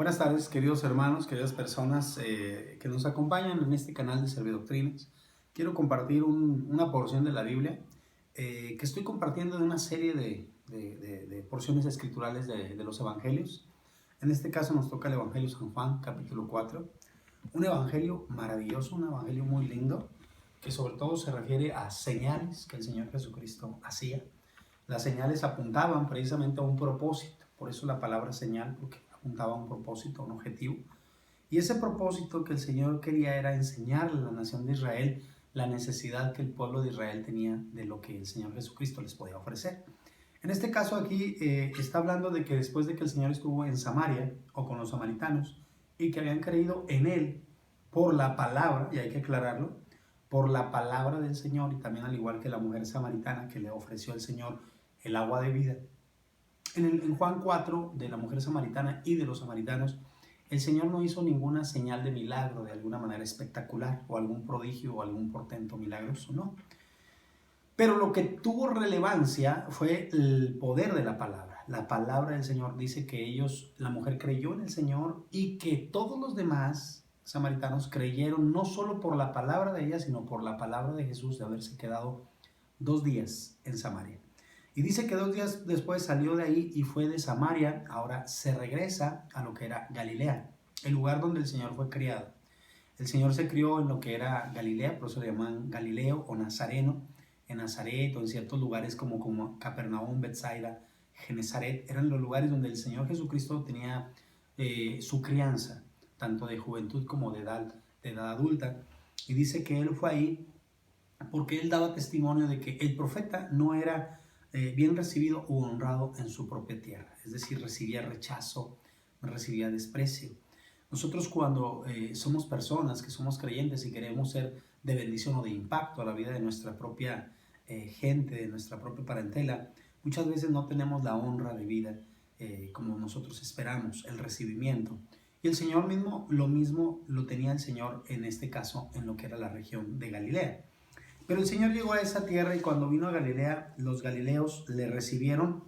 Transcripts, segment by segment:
Buenas tardes, queridos hermanos, queridas personas que nos acompañan en este canal de Servidoctrinas. Quiero compartir una porción de la Biblia que estoy compartiendo de una serie de porciones escriturales de los Evangelios. En este caso nos toca el Evangelio San Juan, capítulo 4. Un evangelio maravilloso, un evangelio muy lindo, que sobre todo se refiere a señales que el Señor Jesucristo hacía. Las señales apuntaban precisamente a un propósito, por eso la palabra señal, porque apuntaba a un propósito, a un objetivo. Y ese propósito que el Señor quería era enseñarle a la nación de Israel la necesidad que el pueblo de Israel tenía de lo que el Señor Jesucristo les podía ofrecer. En este caso aquí está hablando de que después de que el Señor estuvo en Samaria o con los samaritanos y que habían creído en Él por la palabra, y hay que aclararlo, por la palabra del Señor, y también al igual que la mujer samaritana que le ofreció al Señor el agua de vida. En Juan 4, de la mujer samaritana y de los samaritanos, el Señor no hizo ninguna señal de milagro de alguna manera espectacular, o algún prodigio o algún portento milagroso, no. Pero lo que tuvo relevancia fue el poder de la palabra. La palabra del Señor dice que la mujer creyó en el Señor y que todos los demás samaritanos creyeron no solo por la palabra de ella, sino por la palabra de Jesús de haberse quedado 2 días en Samaria. Y dice que 2 días después salió de ahí y fue de Samaria, ahora se regresa a lo que era Galilea, el lugar donde el Señor fue criado. El Señor se crió en lo que era Galilea, por eso le llaman Galileo o Nazareno, en Nazaret o en ciertos lugares como Capernaum, Betsaida, Genezaret, eran los lugares donde el Señor Jesucristo tenía su crianza, tanto de juventud como de edad adulta. Y dice que Él fue ahí porque Él daba testimonio de que el profeta no era bien recibido u honrado en su propia tierra, es decir, recibía rechazo, recibía desprecio. Nosotros cuando somos personas que somos creyentes y queremos ser de bendición o de impacto a la vida de nuestra propia gente, de nuestra propia parentela, muchas veces no tenemos la honra de vida como nosotros esperamos, el recibimiento. Y el Señor mismo lo tenía el Señor en este caso en lo que era la región de Galilea. Pero el Señor llegó a esa tierra y cuando vino a Galilea, los galileos le recibieron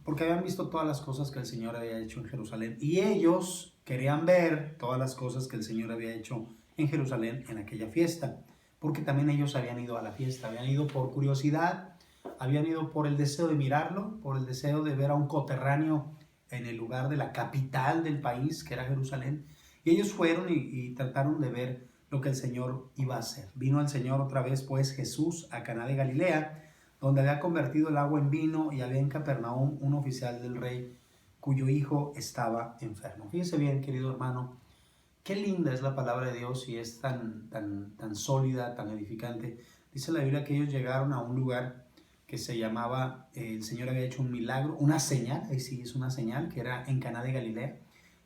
porque habían visto todas las cosas que el Señor había hecho en Jerusalén. Y ellos querían ver todas las cosas que el Señor había hecho en Jerusalén en aquella fiesta. Porque también ellos habían ido a la fiesta, habían ido por curiosidad, habían ido por el deseo de mirarlo, por el deseo de ver a un coterráneo en el lugar de la capital del país, que era Jerusalén. Y ellos fueron y trataron de ver lo que el Señor iba a hacer. Vino el Señor otra vez, pues, Jesús a Caná de Galilea, donde había convertido el agua en vino, y había en Capernaum un oficial del rey cuyo hijo estaba enfermo. Fíjese bien, querido hermano, qué linda es la palabra de Dios y es tan sólida, tan edificante. Dice la Biblia que ellos llegaron a un lugar que se llamaba, el Señor había hecho un milagro, una señal, ahí sí es una señal, que era en Caná de Galilea.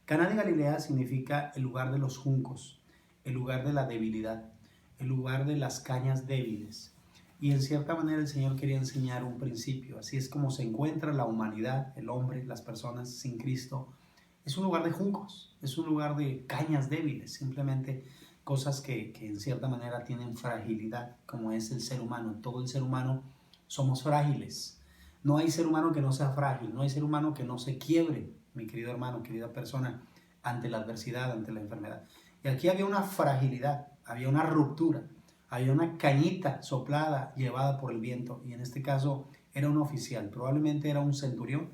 Caná de Galilea significa el lugar de los juncos, el lugar de la debilidad, el lugar de las cañas débiles. Y en cierta manera el Señor quería enseñar un principio. Así es como se encuentra la humanidad, el hombre, las personas sin Cristo. Es un lugar de juncos, es un lugar de cañas débiles, simplemente cosas que en cierta manera tienen fragilidad, como es el ser humano. Todo el ser humano somos frágiles. No hay ser humano que no sea frágil, no hay ser humano que no se quiebre, mi querido hermano, querida persona, ante la adversidad, ante la enfermedad. Y aquí había una fragilidad, había una ruptura, había una cañita soplada llevada por el viento, y en este caso era un oficial, probablemente era un centurión.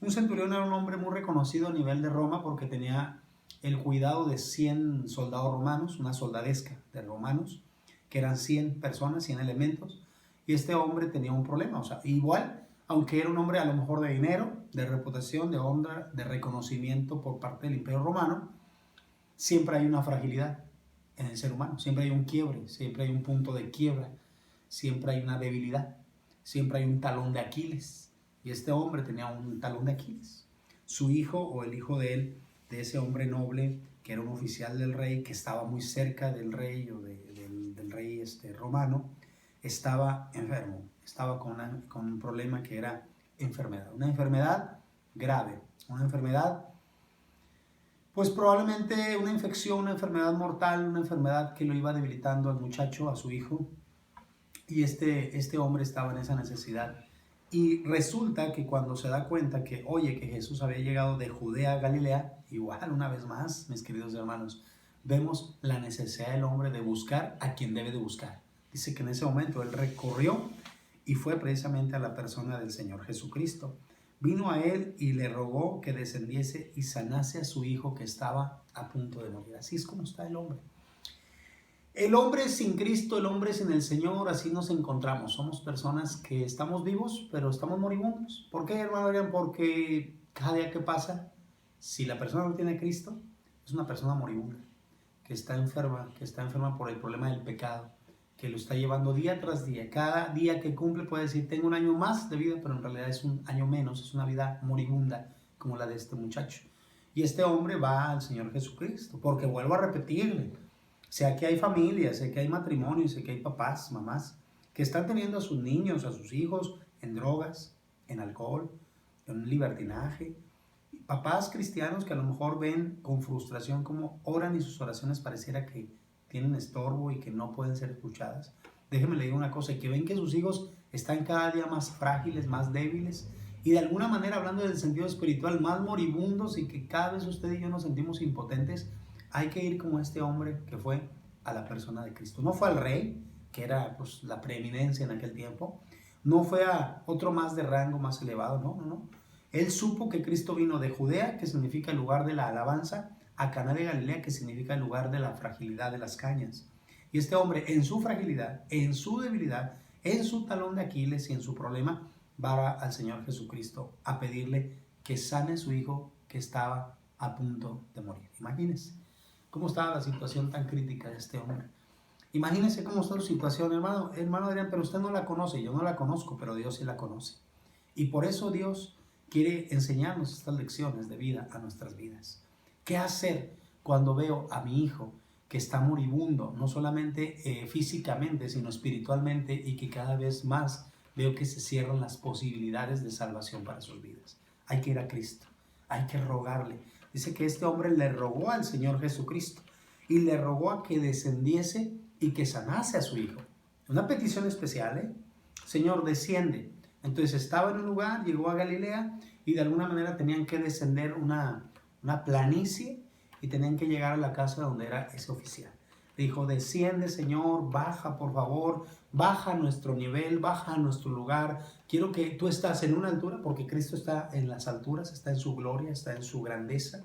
Un centurión era un hombre muy reconocido a nivel de Roma porque tenía el cuidado de 100 soldados romanos, una soldadesca de romanos, que eran 100 personas, 100 elementos, y este hombre tenía un problema, o sea, igual, aunque era un hombre a lo mejor de dinero, de reputación, de honra, de reconocimiento por parte del Imperio Romano, siempre hay una fragilidad en el ser humano, siempre hay un quiebre, siempre hay un punto de quiebra, siempre hay una debilidad, siempre hay un talón de Aquiles. Y este hombre tenía un talón de Aquiles. Su hijo o el hijo de él, de ese hombre noble, que era un oficial del rey, que estaba muy cerca del rey o del rey romano, estaba enfermo, estaba con un problema que era enfermedad. Una enfermedad grave, una enfermedad, pues probablemente una infección, una enfermedad mortal, una enfermedad que lo iba debilitando al muchacho, a su hijo. Y este hombre estaba en esa necesidad. Y resulta que cuando se da cuenta que, oye, que Jesús había llegado de Judea a Galilea, igual una vez más, mis queridos hermanos, vemos la necesidad del hombre de buscar a quien debe de buscar. Dice que en ese momento él recorrió y fue precisamente a la persona del Señor Jesucristo. Vino a él y le rogó que descendiese y sanase a su hijo que estaba a punto de morir. Así es como está el hombre. El hombre sin Cristo, el hombre sin el Señor, así nos encontramos. Somos personas que estamos vivos, pero estamos moribundos. ¿Por qué, hermano Adrián? Porque cada día que pasa, si la persona no tiene Cristo, es una persona moribunda, que está enferma por el problema del pecado, que lo está llevando día tras día. Cada día que cumple puede decir, tengo un año más de vida, pero en realidad es un año menos, es una vida moribunda, como la de este muchacho. Y este hombre va al Señor Jesucristo, porque vuelvo a repetirle, sé que hay familias, sé que hay matrimonios, sé que hay papás, mamás, que están teniendo a sus niños, a sus hijos en drogas, en alcohol, en un libertinaje. Papás cristianos que a lo mejor ven con frustración cómo oran y sus oraciones pareciera que tienen estorbo y que no pueden ser escuchadas. Déjenme le digo una cosa, y que ven que sus hijos están cada día más frágiles, más débiles, y de alguna manera, hablando del sentido espiritual, más moribundos, y que cada vez usted y yo nos sentimos impotentes. Hay que ir como este hombre que fue a la persona de Cristo. No fue al rey, que era pues la preeminencia en aquel tiempo. No fue a otro más de rango más elevado, no. Él supo que Cristo vino de Judea, que significa el lugar de la alabanza, a Caná de Galilea, que significa el lugar de la fragilidad de las cañas. Y este hombre, en su fragilidad, en su debilidad, en su talón de Aquiles y en su problema, va al Señor Jesucristo a pedirle que sane a su hijo que estaba a punto de morir. Imagínense cómo estaba la situación tan crítica de este hombre. Imagínense cómo está su situación, hermano Adrián, pero usted no la conoce, yo no la conozco, pero Dios sí la conoce. Y por eso Dios quiere enseñarnos estas lecciones de vida a nuestras vidas. ¿Qué hacer cuando veo a mi hijo que está moribundo, no solamente físicamente, sino espiritualmente, y que cada vez más veo que se cierran las posibilidades de salvación para sus vidas? Hay que ir a Cristo, hay que rogarle. Dice que este hombre le rogó al Señor Jesucristo y le rogó a que descendiese y que sanase a su hijo. Una petición especial, ¿eh? Señor, desciende. Entonces estaba en un lugar, llegó a Galilea y de alguna manera tenían que descender una planicie y tenían que llegar a la casa donde era ese oficial. Le dijo, desciende, Señor, baja, por favor, baja a nuestro nivel, baja a nuestro lugar. Quiero que tú estás en una altura, porque Cristo está en las alturas, está en su gloria, está en su grandeza.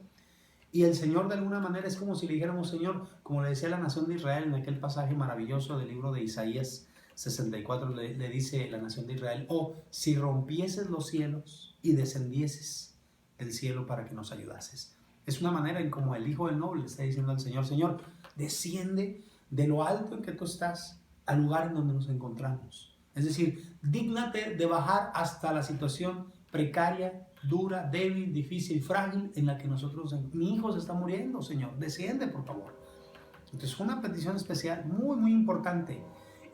Y el Señor de alguna manera es como si le dijéramos, Señor, como le decía la nación de Israel en aquel pasaje maravilloso del libro de Isaías 64, le dice la nación de Israel, oh, si rompieses los cielos y descendieses del cielo para que nos ayudases. Es una manera en como el Hijo del Noble le está diciendo al Señor, Señor, desciende de lo alto en que tú estás al lugar en donde nos encontramos. Es decir, dígnate de bajar hasta la situación precaria, dura, débil, difícil, frágil en la que nosotros, mi hijo se está muriendo, Señor, desciende por favor. Entonces fue una petición especial muy, muy importante,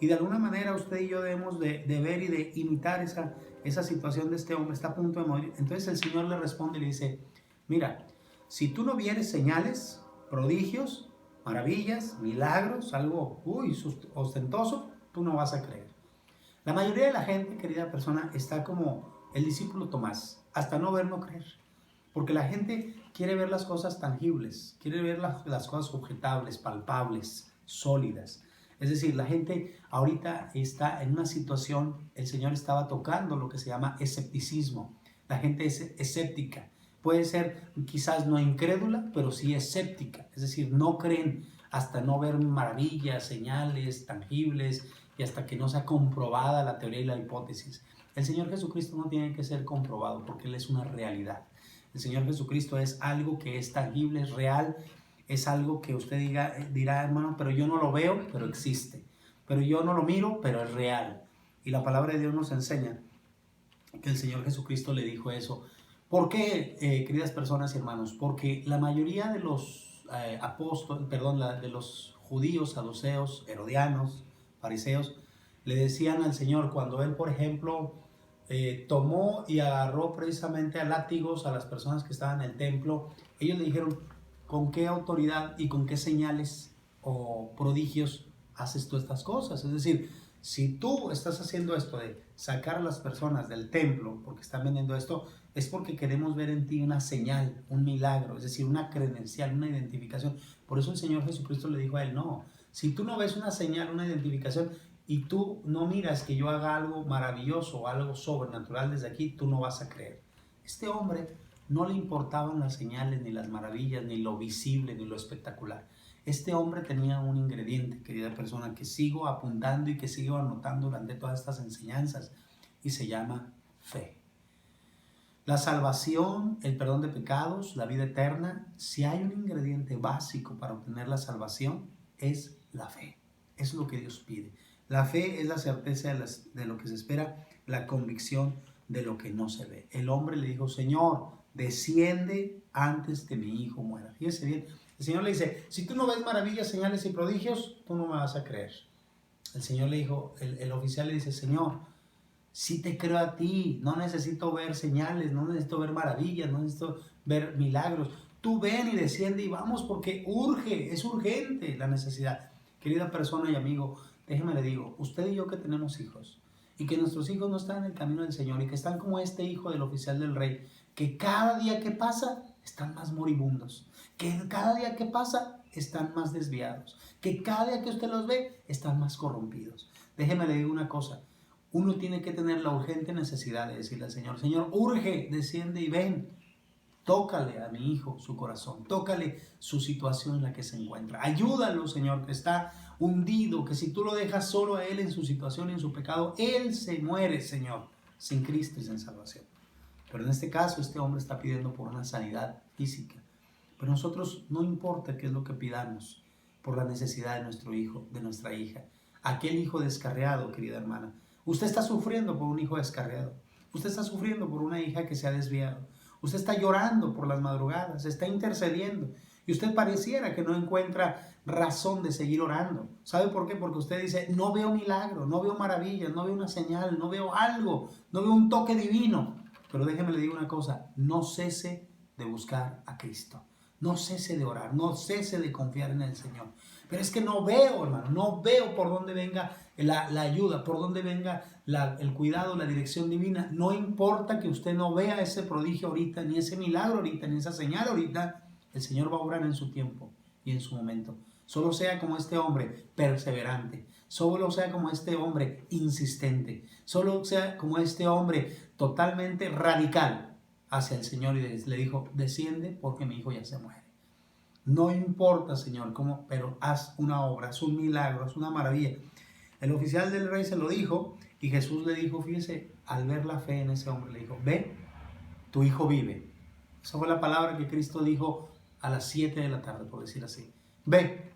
y de alguna manera usted y yo debemos de ver y de imitar esa situación de este hombre, está a punto de morir. Entonces el Señor le responde y le dice, mira, si tú no vieres señales, prodigios, maravillas, milagros, algo ostentoso, tú no vas a creer. La mayoría de la gente, querida persona, está como el discípulo Tomás, hasta no ver, no creer. Porque la gente quiere ver las cosas tangibles, quiere ver las cosas objetables, palpables, sólidas. Es decir, la gente ahorita está en una situación, el Señor estaba tocando lo que se llama escepticismo. La gente es escéptica. Puede ser quizás no incrédula, pero sí escéptica. Es decir, no creen hasta no ver maravillas, señales tangibles y hasta que no sea comprobada la teoría y la hipótesis. El Señor Jesucristo no tiene que ser comprobado porque Él es una realidad. El Señor Jesucristo es algo que es tangible, es real, es algo que usted dirá, hermano, pero yo no lo veo, pero existe. Pero yo no lo miro, pero es real. Y la palabra de Dios nos enseña que el Señor Jesucristo le dijo eso. ¿Por qué, queridas personas y hermanos? Porque la mayoría de los de los judíos, saduceos, herodianos, fariseos, le decían al Señor cuando Él, por ejemplo, tomó y agarró precisamente a látigos a las personas que estaban en el templo, ellos le dijeron, ¿con qué autoridad y con qué señales o prodigios haces tú estas cosas? Es decir, si tú estás haciendo esto de sacar a las personas del templo porque están vendiendo esto, es porque queremos ver en ti una señal, un milagro, es decir, una credencial, una identificación. Por eso el Señor Jesucristo le dijo a él, no, si tú no ves una señal, una identificación, y tú no miras que yo haga algo maravilloso o algo sobrenatural desde aquí, tú no vas a creer. Este hombre no le importaban las señales, ni las maravillas, ni lo visible, ni lo espectacular. Este hombre tenía un ingrediente, querida persona, que sigo apuntando y que sigo anotando durante todas estas enseñanzas, y se llama fe. La salvación, el perdón de pecados, la vida eterna, si hay un ingrediente básico para obtener la salvación, es la fe. Eso es lo que Dios pide. La fe es la certeza de lo que se espera, la convicción de lo que no se ve. El hombre le dijo, Señor, desciende antes que mi hijo muera. Fíjese bien, el Señor le dice, si tú no ves maravillas, señales y prodigios, tú no me vas a creer. El Señor le dijo, el oficial le dice, Señor, sí te creo a ti, no necesito ver señales, no necesito ver maravillas, no necesito ver milagros. Tú ven y desciende y vamos porque urge, es urgente la necesidad. Querida persona y amigo, déjeme le digo, usted y yo que tenemos hijos y que nuestros hijos no están en el camino del Señor y que están como este hijo del oficial del rey, que cada día que pasa están más moribundos, que cada día que pasa están más desviados, que cada día que usted los ve están más corrompidos. Déjeme le digo una cosa, uno tiene que tener la urgente necesidad de decirle al Señor, Señor, urge, desciende y ven. Tócale a mi hijo su corazón, tócale su situación en la que se encuentra. Ayúdalo, Señor, que está hundido, que si tú lo dejas solo a él en su situación y en su pecado, él se muere, Señor, sin Cristo y sin salvación. Pero en este caso, este hombre está pidiendo por una sanidad física. Pero nosotros no importa qué es lo que pidamos por la necesidad de nuestro hijo, de nuestra hija. Aquel hijo descarriado, querida hermana. Usted está sufriendo por un hijo descarriado. Usted está sufriendo por una hija que se ha desviado. Usted está llorando por las madrugadas, está intercediendo. Y usted pareciera que no encuentra razón de seguir orando. ¿Sabe por qué? Porque usted dice, no veo milagro, no veo maravillas, no veo una señal, no veo algo, no veo un toque divino. Pero déjeme le digo una cosa, no cese de buscar a Cristo. No cese de orar, no cese de confiar en el Señor. Pero es que no veo, hermano, no veo por dónde venga la ayuda, por dónde venga el cuidado, la dirección divina. No importa que usted no vea ese prodigio ahorita, ni ese milagro ahorita, ni esa señal ahorita, el Señor va a obrar en su tiempo y en su momento. Solo sea como este hombre perseverante, solo sea como este hombre insistente, solo sea como este hombre totalmente radical hacia el Señor y le dijo, desciende porque mi hijo ya se muere. No importa, Señor, cómo, pero haz una obra, haz un milagro, haz una maravilla. El oficial del rey se lo dijo y Jesús le dijo, fíjese, al ver la fe en ese hombre, le dijo, ve, tu hijo vive. Esa fue la palabra que Cristo dijo a las 7 de la tarde, por decir así. Ve,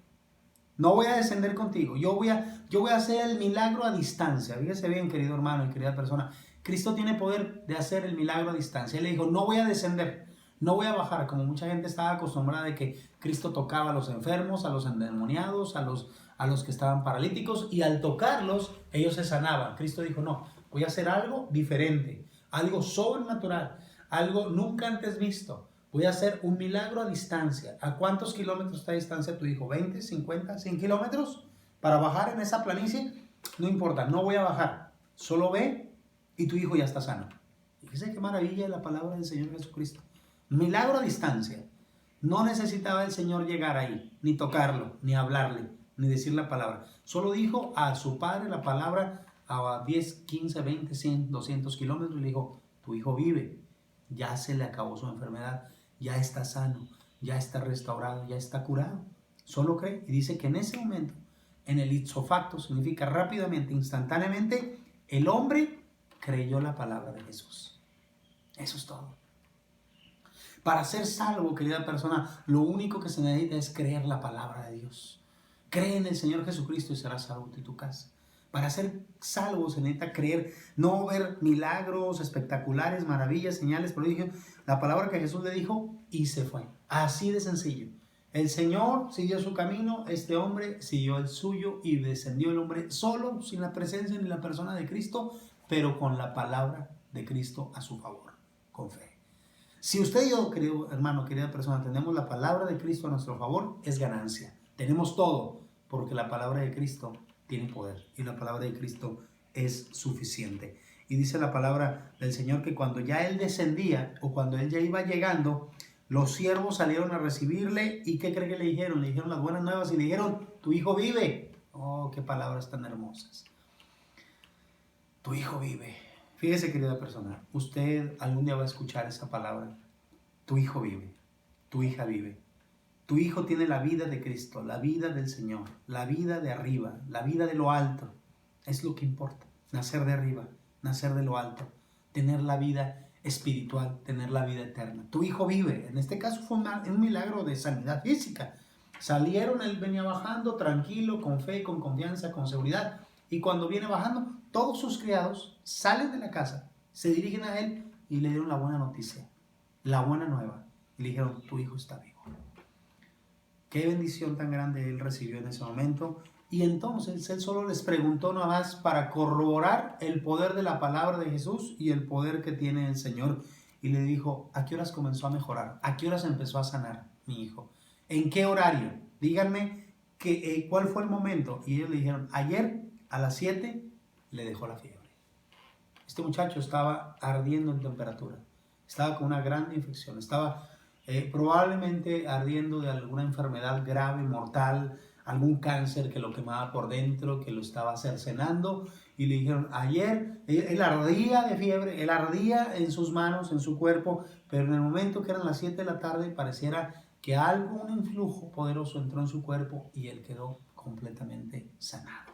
no voy a descender contigo, yo voy a hacer el milagro a distancia. Fíjese bien, querido hermano y querida persona, Cristo tiene poder de hacer el milagro a distancia. Él le dijo, no voy a descender, no voy a bajar, como mucha gente estaba acostumbrada de que Cristo tocaba a los enfermos, a los endemoniados, a los que estaban paralíticos, y al tocarlos, ellos se sanaban. Cristo dijo, no, voy a hacer algo diferente, algo sobrenatural, algo nunca antes visto. Voy a hacer un milagro a distancia. ¿A cuántos kilómetros está a distancia tu hijo? ¿20, 50, 100 kilómetros? Para bajar en esa planicie, no importa, no voy a bajar. Solo ve y tu hijo ya está sano. Fíjese qué maravilla es la palabra del Señor Jesucristo. Milagro a distancia. No necesitaba el Señor llegar ahí, ni tocarlo, ni hablarle, ni decir la palabra. Solo dijo a su padre la palabra a 10, 15, 20, 100, 200 kilómetros y le dijo, tu hijo vive. Ya se le acabó su enfermedad, ya está sano, ya está restaurado, ya está curado. Solo cree y dice que en ese momento, en el ipso facto, significa rápidamente, instantáneamente, el hombre creyó la palabra de Jesús. Eso es todo. Para ser salvo, querida persona, lo único que se necesita es creer la palabra de Dios. Cree en el Señor Jesucristo y serás salvo tú y tu casa. Para ser salvo se necesita creer, no ver milagros espectaculares, maravillas, señales, prodigios. La palabra que Jesús le dijo y se fue. Así de sencillo. El Señor siguió su camino, este hombre siguió el suyo y descendió el hombre solo, sin la presencia ni la persona de Cristo, pero con la palabra de Cristo a su favor, con fe. Si usted y yo, querido hermano, querida persona, tenemos la palabra de Cristo a nuestro favor, es ganancia. Tenemos todo, porque la palabra de Cristo tiene poder y la palabra de Cristo es suficiente. Y dice la palabra del Señor que cuando ya Él descendía o cuando Él ya iba llegando, los siervos salieron a recibirle y ¿qué cree que le dijeron? Le dijeron las buenas nuevas y le dijeron, tu hijo vive. Oh, qué palabras tan hermosas. Tu hijo vive. Fíjese, querida persona, usted algún día va a escuchar esa palabra. Tu hijo vive, tu hija vive. Tu hijo tiene la vida de Cristo, la vida del Señor, la vida de arriba, la vida de lo alto. Es lo que importa, nacer de arriba, nacer de lo alto, tener la vida espiritual, tener la vida eterna. Tu hijo vive. En este caso fue un milagro de sanidad física. Salieron, él venía bajando tranquilo, con fe, con confianza, con seguridad. Y cuando viene bajando, todos sus criados salen de la casa, se dirigen a él y le dieron la buena noticia, la buena nueva. Y le dijeron, tu hijo está vivo. Qué bendición tan grande él recibió en ese momento. Y entonces él solo les preguntó nada más para corroborar el poder de la palabra de Jesús y el poder que tiene el Señor. Y le dijo, ¿a qué horas comenzó a mejorar? ¿A qué horas empezó a sanar mi hijo? ¿En qué horario? Díganme cuál fue el momento. Y ellos le dijeron, ayer a las 7 le dejó la fiebre. Este muchacho estaba ardiendo en temperatura. Estaba con una gran infección. Estaba probablemente ardiendo de alguna enfermedad grave, mortal, algún cáncer que lo quemaba por dentro, que lo estaba cercenando. Y le dijeron, ayer él ardía de fiebre, él ardía en sus manos, en su cuerpo, pero en el momento que eran las 7 de la tarde pareciera que algo, un influjo poderoso entró en su cuerpo y él quedó completamente sanado.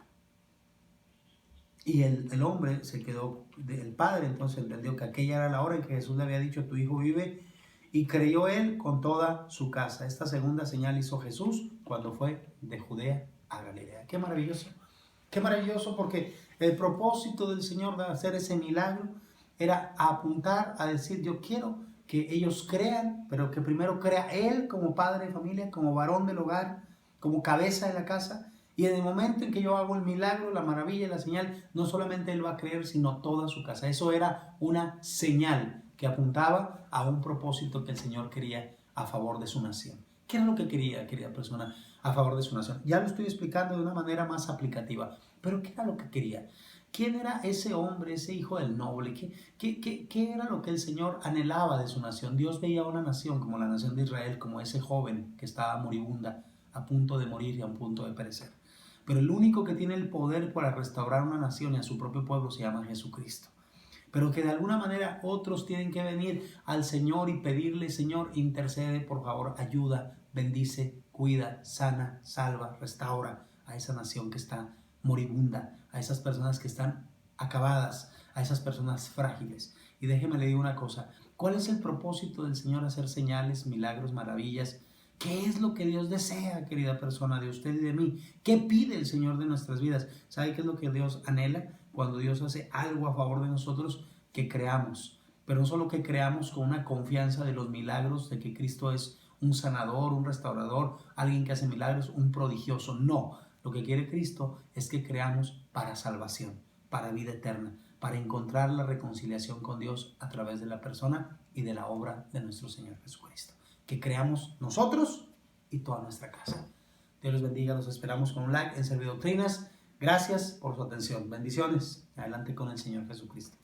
Y el hombre se quedó, el padre entonces entendió que aquella era la hora en que Jesús le había dicho, tu hijo vive, y creyó él con toda su casa. Esta segunda señal hizo Jesús cuando fue de Judea a Galilea. Qué maravilloso porque el propósito del Señor de hacer ese milagro era apuntar a decir, yo quiero que ellos crean, pero que primero crea él como padre de familia, como varón del hogar, como cabeza de la casa. Y en el momento en que yo hago el milagro, la maravilla y la señal, no solamente él va a creer, sino toda su casa. Eso era una señal que apuntaba a un propósito que el Señor quería a favor de su nación. ¿Qué era lo que quería, querida persona, a favor de su nación? Ya lo estoy explicando de una manera más aplicativa, pero ¿qué era lo que quería? ¿Quién era ese hombre, ese hijo del noble? ¿Qué era lo que el Señor anhelaba de su nación? Dios veía a una nación como la nación de Israel, como ese joven que estaba moribunda, a punto de morir y a punto de perecer. Pero el único que tiene el poder para restaurar una nación y a su propio pueblo se llama Jesucristo. Pero que de alguna manera otros tienen que venir al Señor y pedirle, Señor, intercede, por favor, ayuda, bendice, cuida, sana, salva, restaura a esa nación que está moribunda, a esas personas que están acabadas, a esas personas frágiles. Y déjeme le digo una cosa, ¿cuál es el propósito del Señor hacer señales, milagros, maravillas? ¿Qué es lo que Dios desea, querida persona, de usted y de mí? ¿Qué pide el Señor de nuestras vidas? ¿Sabe qué es lo que Dios anhela? Cuando Dios hace algo a favor de nosotros, que creamos. Pero no solo que creamos con una confianza de los milagros, de que Cristo es un sanador, un restaurador, alguien que hace milagros, un prodigioso. No, lo que quiere Cristo es que creamos para salvación, para vida eterna, para encontrar la reconciliación con Dios a través de la persona y de la obra de nuestro Señor Jesucristo. Que creamos nosotros y toda nuestra casa. Dios los bendiga, los esperamos con un like en Servidoctrinas. Gracias por su atención. Bendiciones. Adelante con el Señor Jesucristo.